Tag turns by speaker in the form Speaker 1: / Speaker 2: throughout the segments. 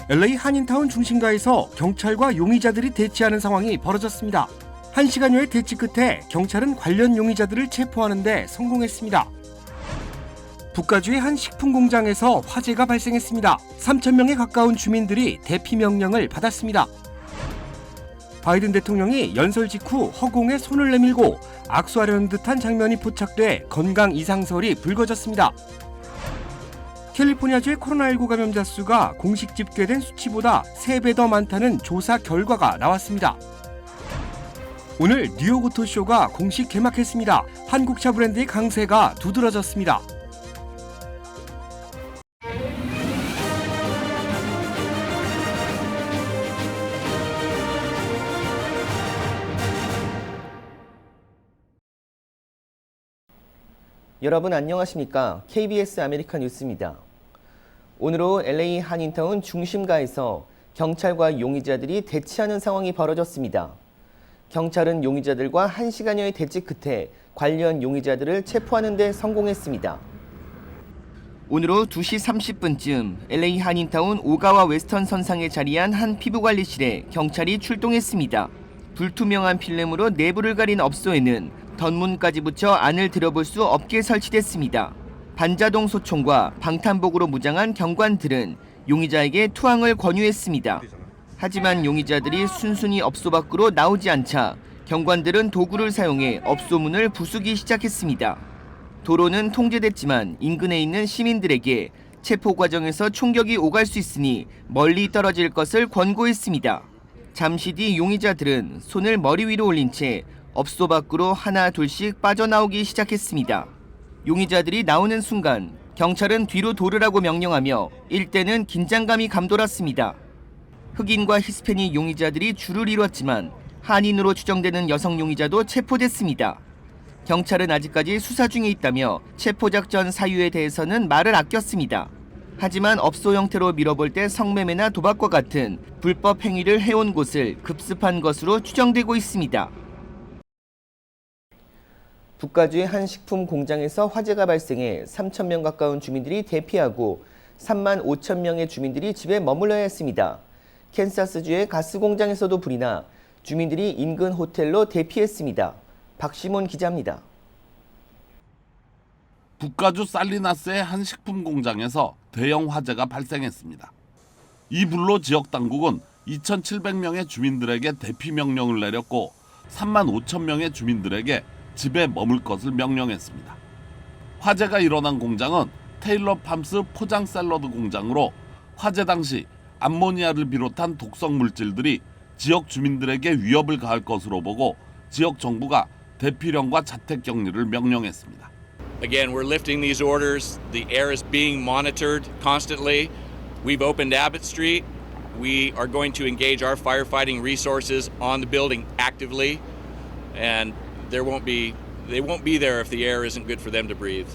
Speaker 1: LA 한인타운 중심가에서 경찰과 용의자들이 대치하는 상황이 벌어졌습니다. 1시간여의 대치 끝에 경찰은 관련 용의자들을 체포하는 데 성공했습니다. 북가주의 한 식품 공장에서 화재가 발생했습니다. 3,000명에 가까운 주민들이 대피 명령을 받았습니다. 바이든 대통령이 연설 직후 허공에 손을 내밀고 악수하려는 듯한 장면이 포착돼 건강 이상설이 불거졌습니다. 캘리포니아주의 코로나19 감염자 수가 공식 집계된 수치보다 3배 더 많다는 조사 결과가 나왔습니다. 오늘 뉴욕 오토쇼가 공식 개막했습니다. 한국차 브랜드의 강세가 두드러졌습니다.
Speaker 2: 여러분 안녕하십니까? KBS 아메리카 뉴스입니다. 오늘은 LA 한인타운 중심가에서 경찰과 용의자들이 대치하는 상황이 벌어졌습니다. 경찰은 용의자들과 1시간여의 대치 끝에 관련 용의자들을 체포하는 데 성공했습니다. 오늘 오후 2시 30분쯤 LA 한인타운 오가와 웨스턴 선상에 자리한 한 피부관리실에 경찰이 출동했습니다. 불투명한 필름으로 내부를 가린 업소에는 덧문까지 붙여 안을 들여볼 수 없게 설치됐습니다. 반자동 소총과 방탄복으로 무장한 경관들은 용의자에게 투항을 권유했습니다. 하지만 용의자들이 순순히 업소 밖으로 나오지 않자 경관들은 도구를 사용해 업소 문을 부수기 시작했습니다. 도로는 통제됐지만 인근에 있는 시민들에게 체포 과정에서 총격이 오갈 수 있으니 멀리 떨어질 것을 권고했습니다. 잠시 뒤 용의자들은 손을 머리 위로 올린 채 업소 밖으로 하나 둘씩 빠져나오기 시작했습니다. 용의자들이 나오는 순간 경찰은 뒤로 돌으라고 명령하며 일대는 긴장감이 감돌았습니다. 흑인과 히스패닉 용의자들이 줄을 이뤘지만 한인으로 추정되는 여성 용의자도 체포됐습니다. 경찰은 아직까지 수사 중에 있다며 체포작전 사유에 대해서는 말을 아꼈습니다. 하지만 업소 형태로 밀어볼 때 성매매나 도박과 같은 불법 행위를 해온 곳을 급습한 것으로 추정되고 있습니다. 북가주의 한 식품 공장에서 화재가 발생해 3,000명 가까운 주민들이 대피하고 3만 5천 명의 주민들이 집에 머물러야 했습니다. 캔사스주의 가스 공장에서도 불이 나 주민들이 인근 호텔로 대피했습니다. 박시몬 기자입니다.
Speaker 3: 북가주 살리나스의 한 식품 공장에서 대형 화재가 발생했습니다. 이 불로 지역 당국은 2,700명의 주민들에게 대피 명령을 내렸고 3만 5천 명의 주민들에게 집에 머물 것을 명령했습니다. 화재가 일어난 공장은 테일러 팜스 포장 샐러드 공장으로 화재 당시 암모니아를 비롯한 독성 물질들이 지역 주민들에게 위협을 가할 것으로 보고 지역 정부가 대피령과 자택 격리를 명령했습니다.
Speaker 4: Again, we're lifting these orders. The air is being monitored constantly. We've opened Abbott Street. We are going to engage our firefighting resources on the building actively, and they won't be there if the air isn't good for them to breathe.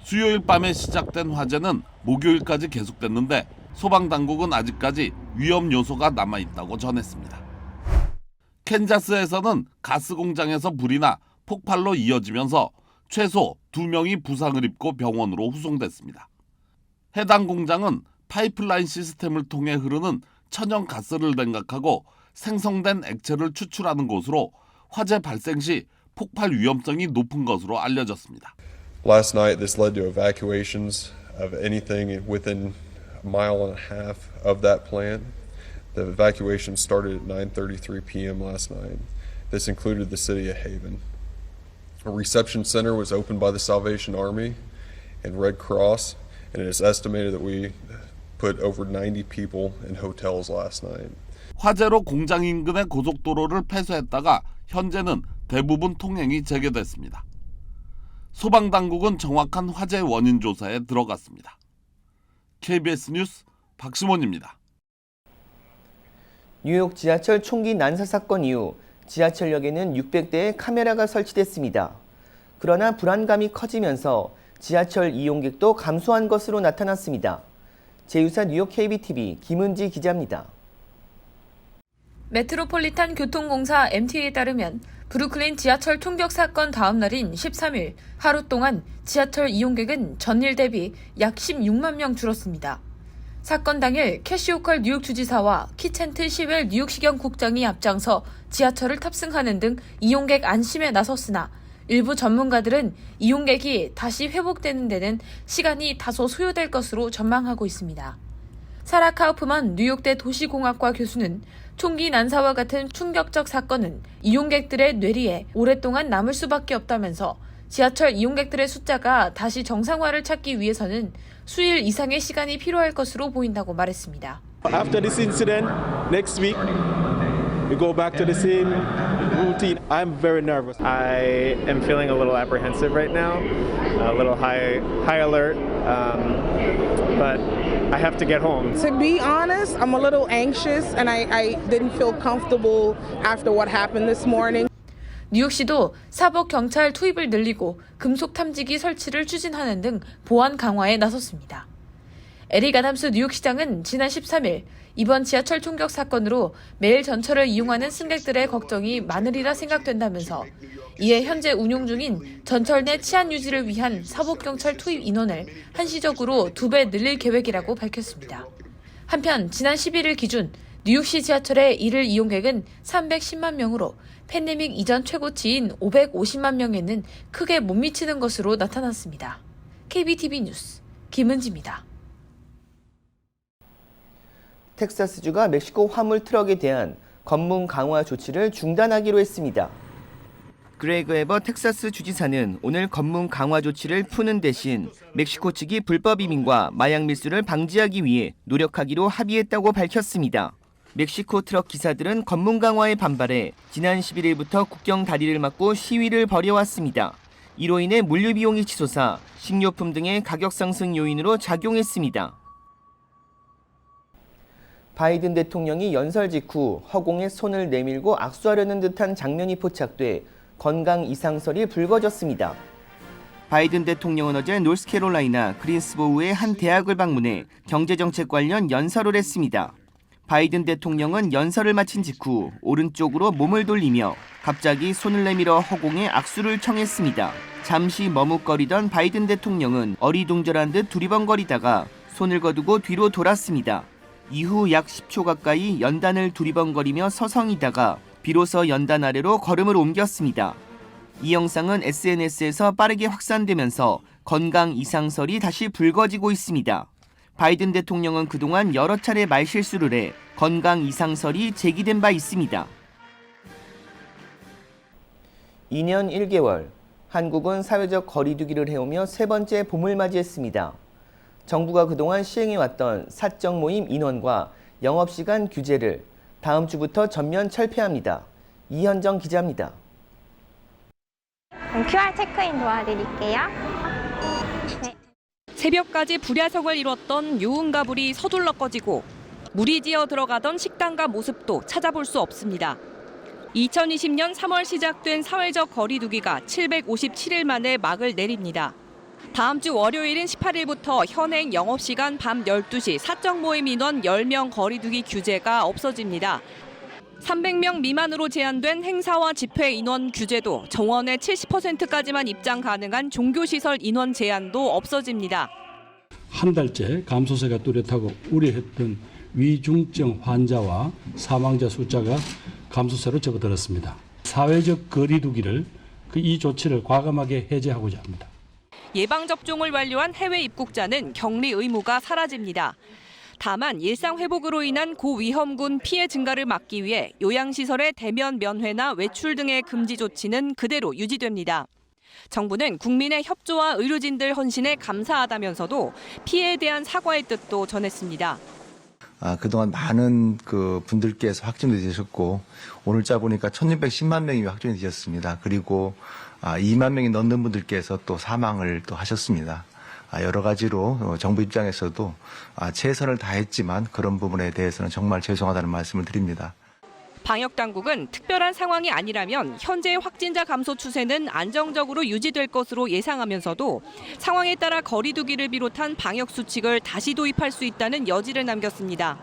Speaker 3: 수요일 밤에 시작된 화재는 목요일까지 계속됐는데 소방 당국은 아직까지 위험 요소가 남아 있다고 전했습니다. 캔자스에서는 가스 공장에서 불이 나 폭발로 이어지면서 최소 2명이 부상을 입고 병원으로 후송됐습니다. 해당 공장은 파이프라인 시스템을 통해 흐르는 천연 가스를 냉각하고 생성된 액체를 추출하는 곳으로 화재 발생 시 폭발 위험성이 높은 것으로 알려졌습니다.
Speaker 5: Last night, this led to evacuations of anything within a mile and a half of that plant. The evacuation started at 9:33 p.m. last night. This included the city of Haven. A reception center was opened by the Salvation Army and Red Cross, and it is estimated that we put over 90 people in hotels last night.
Speaker 3: 화재로 공장 인근의 고속도로를 폐쇄했다가 현재는 대부분 통행이 재개됐습니다. 소방당국은 정확한 화재 원인 조사에 들어갔습니다. KBS 뉴스 박시몬입니다.
Speaker 2: 뉴욕 지하철 총기 난사 사건 이후 지하철역에는 600대의 카메라가 설치됐습니다. 그러나 불안감이 커지면서 지하철 이용객도 감소한 것으로 나타났습니다. 제2사 뉴욕 KBTV 김은지 기자입니다.
Speaker 6: 메트로폴리탄 교통공사 MTA에 따르면 브루클린 지하철 총격 사건 다음 날인 13일 하루 동안 지하철 이용객은 전일 대비 약 16만 명 줄었습니다. 사건 당일 캐시 호컬 뉴욕 주지사와 키첸트 시웰 뉴욕시경 국장이 앞장서 지하철을 탑승하는 등 이용객 안심에 나섰으나 일부 전문가들은 이용객이 다시 회복되는 데는 시간이 다소 소요될 것으로 전망하고 있습니다. 사라 카우프만 뉴욕대 도시공학과 교수는 총기 난사와 같은 충격적 사건은 이용객들의 뇌리에 오랫동안 남을 수밖에 없다면서 지하철 이용객들의 숫자가 다시 정상화를 찾기 위해서는 수일 이상의 시간이 필요할 것으로 보인다고 말했습니다.
Speaker 7: After this incident, next week we go back to the same routine. I'm very nervous.
Speaker 8: I am feeling a little apprehensive right now, a little high alert, but I have to get home.
Speaker 9: To be honest, I'm a little anxious and I didn't feel comfortable after what happened this morning.
Speaker 6: 뉴욕시도 사복 경찰 투입을 늘리고 금속 탐지기 설치를 추진하는 등 보안 강화에 나섰습니다. 에릭 아담스 뉴욕시장은 지난 13일 이번 지하철 총격 사건으로 매일 전철을 이용하는 승객들의 걱정이 많으리라 생각된다면서 이에 현재 운용 중인 전철 내 치안 유지를 위한 사복경찰 투입 인원을 한시적으로 2배 늘릴 계획이라고 밝혔습니다. 한편 지난 11일 기준 뉴욕시 지하철의 일일 이용객은 310만 명으로 팬데믹 이전 최고치인 550만 명에는 크게 못 미치는 것으로 나타났습니다. KBTV 뉴스 김은지입니다.
Speaker 2: 텍사스주가 멕시코 화물 트럭에 대한 검문 강화 조치를 중단하기로 했습니다. 그레그 에버 텍사스 주지사는 오늘 검문 강화 조치를 푸는 대신 멕시코 측이 불법 이민과 마약 밀수를 방지하기 위해 노력하기로 합의했다고 밝혔습니다. 멕시코 트럭 기사들은 검문 강화에 반발해 지난 11일부터 국경 다리를 막고 시위를 벌여왔습니다. 이로 인해 물류 비용이 치솟아 식료품 등의 가격 상승 요인으로 작용했습니다. 바이든 대통령이 연설 직후 허공에 손을 내밀고 악수하려는 듯한 장면이 포착돼 건강 이상설이 불거졌습니다. 바이든 대통령은 어제 노스캐롤라이나 그린스보우의 한 대학을 방문해 경제정책 관련 연설을 했습니다. 바이든 대통령은 연설을 마친 직후 오른쪽으로 몸을 돌리며 갑자기 손을 내밀어 허공에 악수를 청했습니다. 잠시 머뭇거리던 바이든 대통령은 어리둥절한 듯 두리번거리다가 손을 거두고 뒤로 돌았습니다. 이후 약 10초 가까이 연단을 두리번거리며 서성이다가 비로소 연단 아래로 걸음을 옮겼습니다. 이 영상은 SNS에서 빠르게 확산되면서 건강 이상설이 다시 불거지고 있습니다. 바이든 대통령은 그동안 여러 차례 말실수를 해 건강 이상설이 제기된 바 있습니다. 2년 1개월, 한국은 사회적 거리 두기를 해오며 세 번째 봄을 맞이했습니다. 정부가 그동안 시행해왔던 사적 모임 인원과 영업시간 규제를 다음 주부터 전면 철폐합니다. 이현정 기자입니다.
Speaker 10: QR 체크인 도와드릴게요. 네.
Speaker 11: 새벽까지 불야성을 이뤘던 유흥가불이 서둘러 꺼지고 물이 지어 들어가던 식당가 모습도 찾아볼 수 없습니다. 2020년 3월 시작된 사회적 거리두기가 757일 만에 막을 내립니다. 다음 주 월요일인 18일부터 현행 영업시간 밤 12시 사적 모임 인원 10명 거리두기 규제가 없어집니다. 300명 미만으로 제한된 행사와 집회 인원 규제도 정원의 70%까지만 입장 가능한 종교시설 인원 제한도 없어집니다.
Speaker 12: 한 달째 감소세가 뚜렷하고 우려했던 위중증 환자와 사망자 숫자가 감소세로 접어들었습니다. 사회적 거리두기를 이 조치를 과감하게 해제하고자 합니다.
Speaker 11: 예방접종을 완료한 해외 입국자는 격리 의무가 사라집니다. 다만 일상 회복으로 인한 고위험군 피해 증가를 막기 위해 요양시설의 대면 면회나 외출 등의 금지 조치는 그대로 유지됩니다. 정부는 국민의 협조와 의료진들 헌신에 감사하다면서도 피해에 대한 사과의 뜻도 전했습니다.
Speaker 13: 그동안 많은 분들께서 확진이 되셨고 오늘자 보니까 1,610만 명이 확진이 되셨습니다. 그리고 2만 명이 넘는 분들께서 또 사망을 또 하셨습니다. 여러 가지로 정부 입장에서도 최선을 다했지만 그런 부분에 대해서는 정말 죄송하다는 말씀을 드립니다.
Speaker 11: 방역당국은 특별한 상황이 아니라면 현재의 확진자 감소 추세는 안정적으로 유지될 것으로 예상하면서도 상황에 따라 거리두기를 비롯한 방역 수칙을 다시 도입할 수 있다는 여지를 남겼습니다.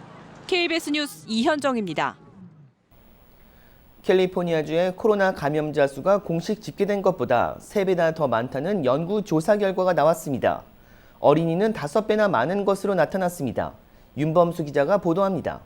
Speaker 11: KBS 뉴스 이현정입니다.
Speaker 2: 캘리포니아주의 코로나 감염자 수가 공식 집계된 것보다 3배나 더 많다는 연구 조사 결과가 나왔습니다. 어린이는 5배나 많은 것으로 나타났습니다. 윤범수 기자가 보도합니다.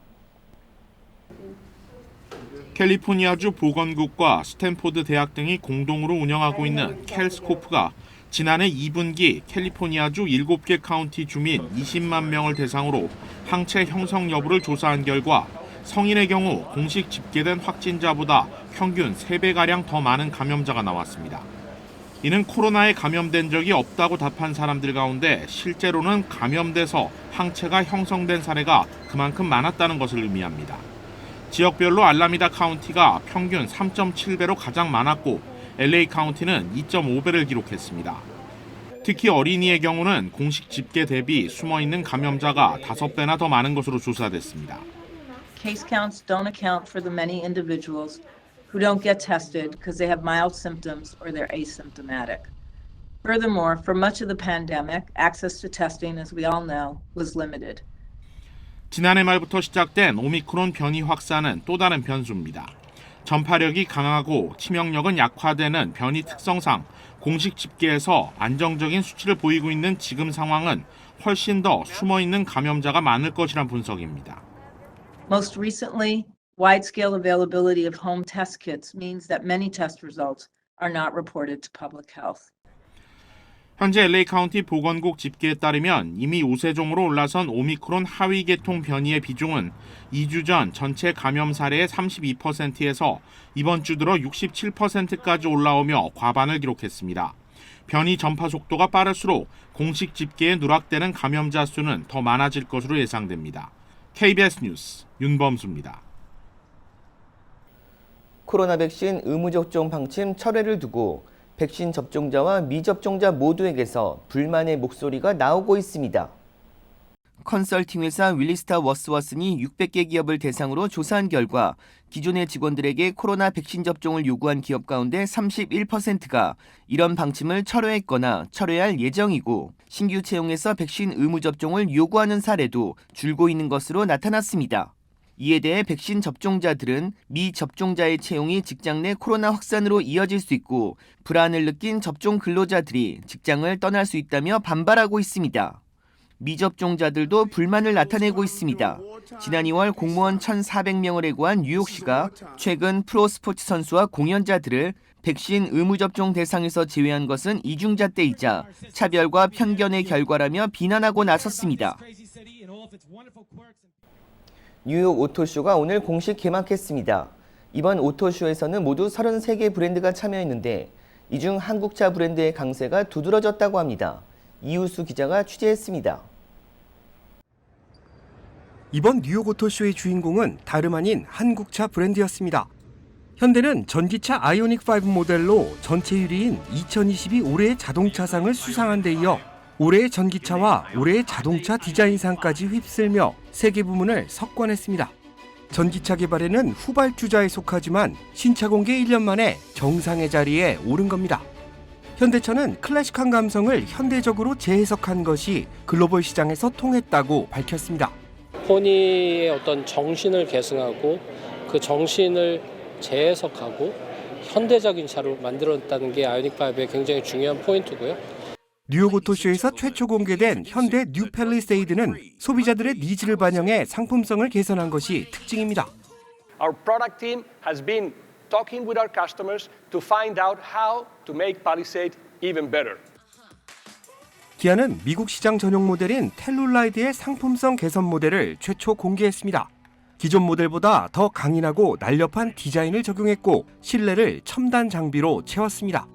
Speaker 14: 캘리포니아주 보건국과 스탠포드 대학 등이 공동으로 운영하고 있는 캘스코프가 지난해 2분기 캘리포니아주 7개 카운티 주민 20만 명을 대상으로 항체 형성 여부를 조사한 결과 성인의 경우 공식 집계된 확진자보다 평균 3배가량 더 많은 감염자가 나왔습니다. 이는 코로나에 감염된 적이 없다고 답한 사람들 가운데 실제로는 감염돼서 항체가 형성된 사례가 그만큼 많았다는 것을 의미합니다. 지역별로 알라미다 카운티가 평균 3.7배로 가장 많았고 LA 카운티는 2.5배를 기록했습니다. 특히 어린이의 경우는 공식 집계 대비 숨어있는 감염자가 5배나 더 많은 것으로 조사됐습니다.
Speaker 15: Case counts don't account for the many individuals who don't get tested because they have mild symptoms or they're asymptomatic. Furthermore, for much of the pandemic, access to testing, as we all know, was limited.
Speaker 14: 지난해 말부터 시작된 오미크론 변이 확산은 또 다른 변수입니다. 전파력이 강하고 치명력은 약화되는 변이 특성상 공식 집계에서 안정적인 수치를 보이고 있는 지금 상황은 훨씬 더 숨어있는 감염자가 많을 것이란 분석입니다.
Speaker 15: Most recently, wide-scale availability of home test kits means that many test results are not reported to public health.
Speaker 14: 현재 LA 카운티 보건국 집계에 따르면 이미 우세종으로 올라선 오미크론 하위 계통 변이의 비중은 2주 전 전체 감염 사례의 32%에서 이번 주 들어 67%까지 올라오며 과반을 기록했습니다. 변이 전파 속도가 빠를수록 공식 집계에 누락되는 감염자 수는 더 많아질 것으로 예상됩니다. KBS 뉴스 윤범수입니다.
Speaker 2: 코로나 백신 의무 접종 방침 철회를 두고 백신 접종자와 미접종자 모두에게서 불만의 목소리가 나오고 있습니다. 컨설팅 회사 윌리스타 워스워슨이 600개 기업을 대상으로 조사한 결과 기존의 직원들에게 코로나 백신 접종을 요구한 기업 가운데 31%가 이런 방침을 철회했거나 철회할 예정이고 신규 채용에서 백신 의무 접종을 요구하는 사례도 줄고 있는 것으로 나타났습니다. 이에 대해 백신 접종자들은 미접종자의 채용이 직장 내 코로나 확산으로 이어질 수 있고 불안을 느낀 접종 근로자들이 직장을 떠날 수 있다며 반발하고 있습니다. 미접종자들도 불만을 나타내고 있습니다. 지난 2월 공무원 1,400명을 해고한 뉴욕시가 최근 프로스포츠 선수와 공연자들을 백신 의무 접종 대상에서 제외한 것은 이중잣대이자 차별과 편견의 결과라며 비난하고 나섰습니다. 뉴욕 오토쇼가 오늘 공식 개막했습니다. 이번 오토쇼에서는 모두 33개 브랜드가 참여했는데 이 중 한국차 브랜드의 강세가 두드러졌다고 합니다. 이우수 기자가 취재했습니다.
Speaker 1: 이번 뉴욕 오토쇼의 주인공은 다름 아닌 한국차 브랜드였습니다. 현대는 전기차 아이오닉5 모델로 전체 1위인 2022 올해의 자동차상을 수상한 데 이어 올해의 전기차와 올해의 자동차 디자인상까지 휩쓸며 세계 부문을 석권했습니다. 전기차 개발에는 후발주자에 속하지만 신차 공개 1년 만에 정상의 자리에 오른 겁니다. 현대차는 클래식한 감성을 현대적으로 재해석한 것이 글로벌 시장에서 통했다고 밝혔습니다.
Speaker 16: 포니의 어떤 정신을 계승하고 그 정신을 재해석하고 현대적인 차로 만들었다는 게 아이오닉5의 굉장히 중요한 포인트고요.
Speaker 1: 뉴욕 오토쇼에서 최초 공개된 현대 뉴 팰리세이드는 소비자들의 니즈를 반영해 상품성을 개선한 것이 특징입니다.
Speaker 17: Our product team has been talking with our customers to find out how to make Palisade even better.
Speaker 1: 기아는 미국 시장 전용 모델인 텔룰라이드의 상품성 개선 모델을 최초 공개했습니다. 기존 모델보다 더 강인하고 날렵한 디자인을 적용했고 실내를 첨단 장비로 채웠습니다.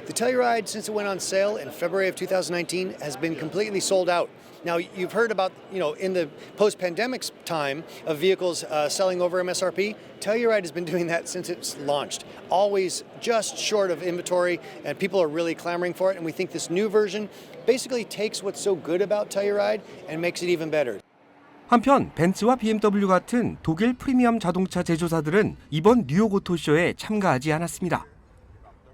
Speaker 18: The Telluride, since it went on sale in February of 2019, has been completely sold out. Now, you've heard about, in the post-pandemic time of vehicles selling over MSRP, Telluride has been doing that since it's launched. Always just short of inventory, and people are really clamoring for it. And we think this new version basically takes what's so good about Telluride and makes it even better.
Speaker 1: 한편 벤츠와 BMW 같은 독일 프리미엄 자동차 제조사들은 이번 뉴욕 오토쇼에 참가하지 않았습니다.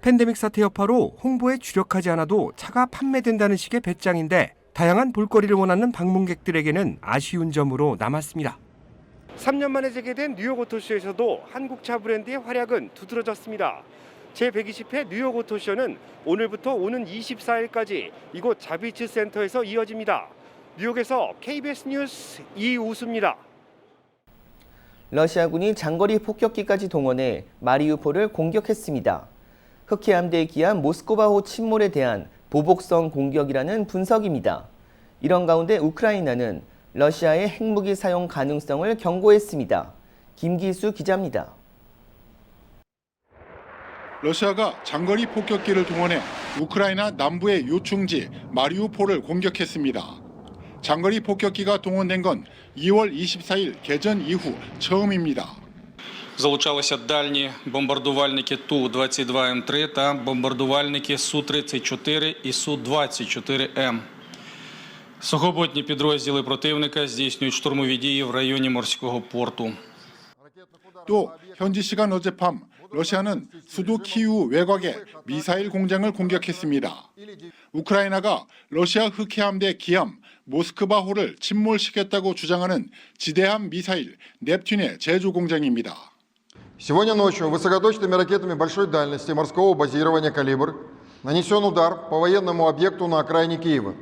Speaker 1: 팬데믹 사태 여파로 홍보에 주력하지 않아도 차가 판매된다는 식의 배짱인데 다양한 볼거리를 원하는 방문객들에게는 아쉬운 점으로 남았습니다. 3년 만에 재개된 뉴욕 오토쇼에서도 한국차 브랜드의 활약은 두드러졌습니다. 제120회 뉴욕 오토쇼는 오늘부터 오는 24일까지 이곳 자비츠 센터에서 이어집니다. 뉴욕에서 KBS 뉴스 이우수입니다.
Speaker 2: 러시아군이 장거리 폭격기까지 동원해 마리우폴을 공격했습니다. 흑해 함대에 기한 모스크바호 침몰에 대한 보복성 공격이라는 분석입니다. 이런 가운데 우크라이나는 러시아의 핵무기 사용 가능성을 경고했습니다. 김기수 기자입니다.
Speaker 19: 러시아가 장거리 폭격기를 동원해 우크라이나 남부의 요충지 마리우폴을 공격했습니다. 장거리 폭격기가 동원된 건 2월 24일 개전 이후 처음입니다.
Speaker 20: Залучалися дальні бомбардувальники Ту-22М3 та бомбардувальники Су-34 і Су-24М. Сухопутні підрозділи противника здійснюють штурмові дії в районі морського порту.
Speaker 19: 또 현지 시간 어젯밤 러시아는 수도 키이우 외곽에 미사일 공장을 공격했습니다. 우크라이나가 러시아 흑해 함대 기함 모스크바호를 침몰시켰다고 주장하는 지대함 미사일 넵튠의 제조 공장입니다.
Speaker 21: Сегодня ночью высокоточными ракетами большой дальности морского базирования «Калибр» нанесен удар по военному объекту на окраине Киева.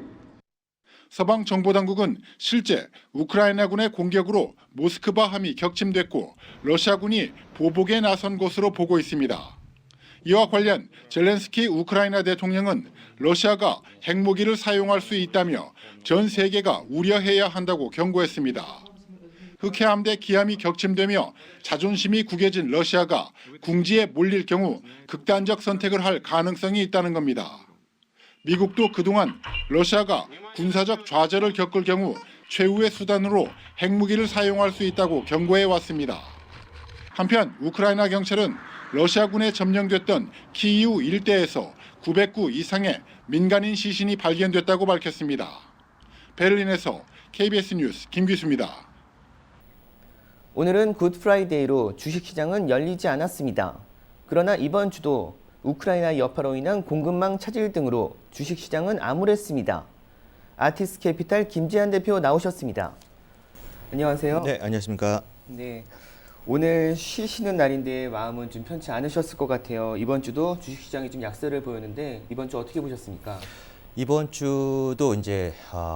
Speaker 19: 서방 정보당국은 실제 우크라이나군의 공격으로 모스크바함이 격침됐고 러시아군이 보복에 나선 것으로 보고 있습니다. 이와 관련 젤렌스키 우크라이나 대통령은 러시아가 핵무기를 사용할 수 있다며 전 세계가 우려해야 한다고 경고했습니다. 흑해 함대 기함이 격침되며 자존심이 구겨진 러시아가 궁지에 몰릴 경우 극단적 선택을 할 가능성이 있다는 겁니다. 미국도 그동안 러시아가 군사적 좌절을 겪을 경우 최후의 수단으로 핵무기를 사용할 수 있다고 경고해 왔습니다. 한편 우크라이나 경찰은 러시아군에 점령됐던 키이우 일대에서 909 이상의 민간인 시신이 발견됐다고 밝혔습니다. 베를린에서 KBS 뉴스 김규수입니다.
Speaker 2: 오늘은 굿프라이데이로 주식시장은 열리지 않았습니다. 그러나 이번 주도 우크라이나 여파로 인한 공급망 차질 등으로 주식시장은 암울했습니다. 아티스 캐피탈 김지한 대표 나오셨습니다. 안녕하세요.
Speaker 22: 네, 안녕하십니까.
Speaker 2: 네, 오늘 쉬시는 날인데 마음은 좀 편치 않으셨을 것 같아요. 이번 주도 주식시장이 좀 약세를 보였는데 이번 주 어떻게 보셨습니까?
Speaker 22: 이번 주도 이제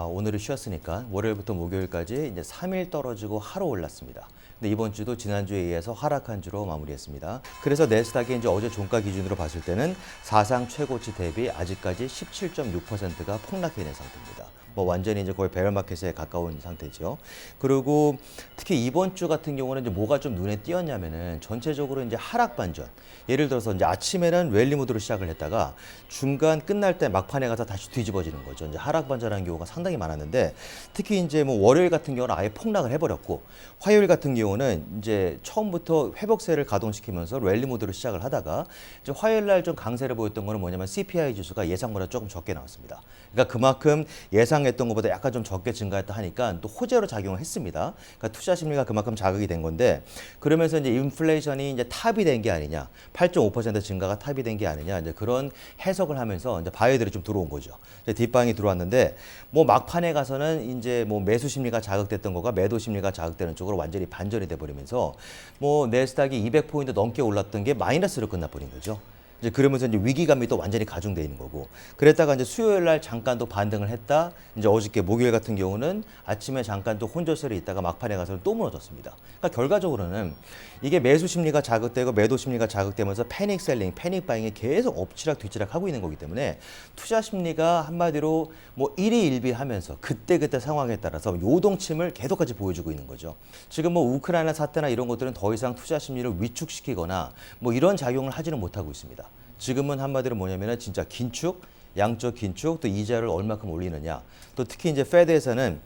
Speaker 22: 오늘을 쉬었으니까 월요일부터 목요일까지 이제 3일 떨어지고 하루 올랐습니다. 근데 이번 주도 지난주에 의해서 하락한 주로 마무리했습니다. 그래서 내스닥이 이제 어제 종가 기준으로 봤을 때는 사상 최고치 대비 아직까지 17.6%가 폭락해 있는 상태입니다. 뭐 완전히 이제 거의 베어마켓에 가까운 상태죠. 그리고 특히 이번 주 같은 경우는 이제 뭐가 좀 눈에 띄었냐면은 전체적으로 이제 하락 반전. 예를 들어서 이제 아침에는 랠리 모드로 시작을 했다가 중간 끝날 때 막판에 가서 다시 뒤집어지는 거죠. 이제 하락 반전하는 경우가 상당히 많았는데 특히 이제 뭐 월요일 같은 경우는 아예 폭락을 해버렸고 화요일 같은 경우는 이제 처음부터 회복세를 가동시키면서 랠리 모드로 시작을 하다가 이제 화요일 날 좀 강세를 보였던 거는 뭐냐면 CPI 지수가 예상보다 조금 적게 나왔습니다. 그러니까 그만큼 예상했던 것보다 약간 좀 적게 증가했다 하니까 또 호재로 작용을 했습니다. 그러니까 투자 심리가 그만큼 자극이 된 건데 그러면서 이제 인플레이션이 이제 탑이 된 게 아니냐, 8.5% 증가가 탑이 된 게 아니냐 이제 그런 해석을 하면서 이제 바이어들이 좀 들어온 거죠. 이제 뒷방이 들어왔는데 뭐 막판에 가서는 이제 뭐 매수 심리가 자극됐던 거가 매도 심리가 자극되는 쪽으로 완전히 반전이 돼 버리면서 뭐 내스닥이 200포인트 넘게 올랐던 게 마이너스로 끝나버린 거죠. 이제 그러면서 이제 위기감이 또 완전히 가중돼 있는 거고 그랬다가 이제 수요일 날 잠깐 또 반등을 했다. 이제 어저께 목요일 같은 경우는 아침에 잠깐 또 혼조세를 있다가 막판에 가서는 또 무너졌습니다. 그러니까 결과적으로는 이게 매수 심리가 자극되고 매도 심리가 자극되면서 패닉 셀링, 패닉 바잉이 계속 엎치락 뒤치락 하고 있는 거기 때문에 투자 심리가 한마디로 뭐 일희일비하면서 그때그때 상황에 따라서 요동침을 계속까지 보여주고 있는 거죠. 지금 뭐 우크라이나 사태나 이런 것들은 더 이상 투자 심리를 위축시키거나 뭐 이런 작용을 하지는 못하고 있습니다. 지금은 한마디로 뭐냐면은 진짜 긴축, 양적 긴축, 또 이자를 얼마큼 올리느냐, 또 특히 이제 페드에서는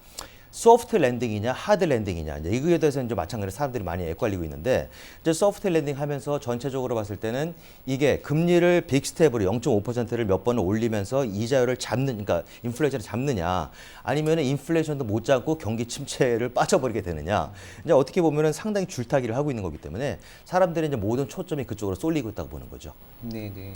Speaker 22: 소프트 랜딩이냐 하드 랜딩이냐 이제 이거에 대해서 이제 마찬가지로 사람들이 많이 엇갈리고 있는데 이제 소프트 랜딩 하면서 전체적으로 봤을 때는 이게 금리를 빅 스텝으로 0.5%를 몇 번을 올리면서 이자율을 잡는 그러니까 인플레이션을 잡느냐 아니면 인플레이션도 못 잡고 경기 침체를 빠져버리게 되느냐 이제 어떻게 보면은 상당히 줄타기를 하고 있는 거기 때문에 사람들이 이제 모든 초점이 그쪽으로 쏠리고 있다고 보는 거죠.
Speaker 2: 네네.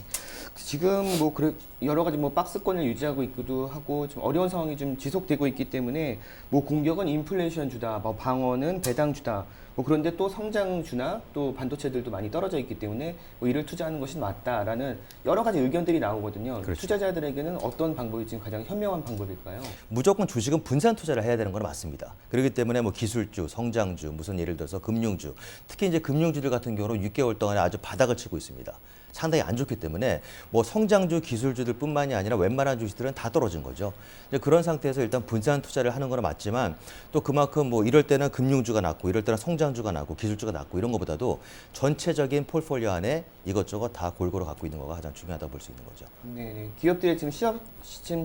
Speaker 2: 지금 뭐 여러 가지 뭐 박스권을 유지하고 있기도 하고 좀 어려운 상황이 좀 지속되고 있기 때문에 뭐 공격은 인플레이션주다, 뭐 방어는 배당주다. 그런데 또 성장주나 또 반도체들도 많이 떨어져 있기 때문에 이를 투자하는 것이 맞다라는 여러 가지 의견들이 나오거든요.
Speaker 22: 그렇죠.
Speaker 2: 투자자들에게는 어떤 방법이 지금 가장 현명한 방법일까요?
Speaker 22: 무조건 주식은 분산 투자를 해야 되는 건 맞습니다. 그렇기 때문에 뭐 기술주, 성장주, 무슨 예를 들어서 금융주, 특히 이제 금융주들 같은 경우는 6개월 동안에 아주 바닥을 치고 있습니다. 상당히 안 좋기 때문에 뭐 성장주, 기술주들뿐만이 아니라 웬만한 주식들은 다 떨어진 거죠. 이제 그런 상태에서 일단 분산 투자를 하는 건 맞지만 또 그만큼 뭐 이럴 때는 금융주가 낫고 이럴 때는 성장주가 낫고 기술주가 낫고 이런 것보다도 전체적인 폴폴리오 안에 이것저것 다 골고루 갖고 있는 거가 가장 중요하다고 볼 수 있는 거죠.
Speaker 2: 네, 기업들의 지금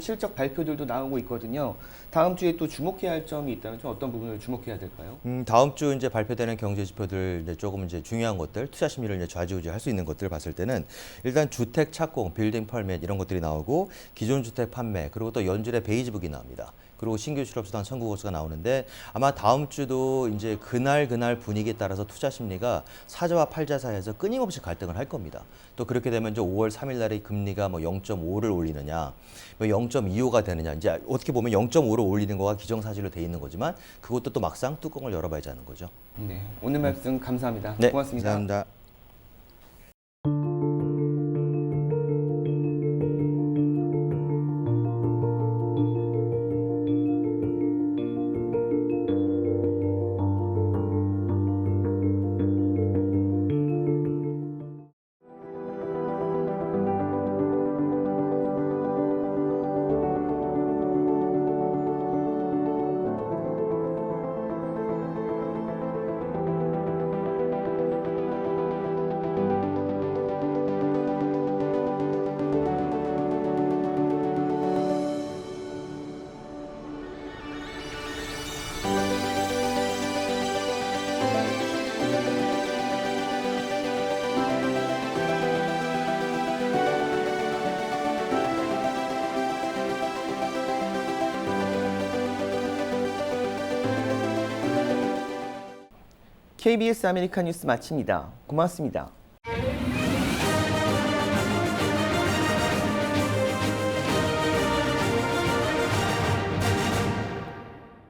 Speaker 2: 실적 발표들도 나오고 있거든요. 다음 주에 또 주목해야 할 점이 있다면 좀 어떤 부분을 주목해야 될까요?
Speaker 22: 다음 주 이제 발표되는 경제 지표들 이제 조금 이제 중요한 것들, 투자 심리를 이제 좌지우지할 수 있는 것들을 봤을 때는 일단 주택 착공, 빌딩 퍼밋 이런 것들이 나오고 기존 주택 판매 그리고 또 연준의 베이지북이 나옵니다. 그리고 신규 실업 수단 청구 건수가 나오는데 아마 다음 주도 이제 그날 분위기에 따라서 투자 심리가 사자와 팔자 사이에서 끊임없이 갈등을 할 겁니다. 또 그렇게 되면 이제 5월 3일 날에 금리가 뭐 0.5를 올리느냐, 뭐 0.25가 되느냐, 이제 어떻게 보면 0.5를 올리는 거가 기정사실로 돼 있는 거지만 그것도 또 막상 뚜껑을 열어봐야지 하는 거죠.
Speaker 2: 네, 오늘 말씀 감사합니다.
Speaker 22: 네,
Speaker 2: 고맙습니다.
Speaker 22: 감사합니다.
Speaker 2: KBS 아메리카 뉴스 마칩니다. 고맙습니다.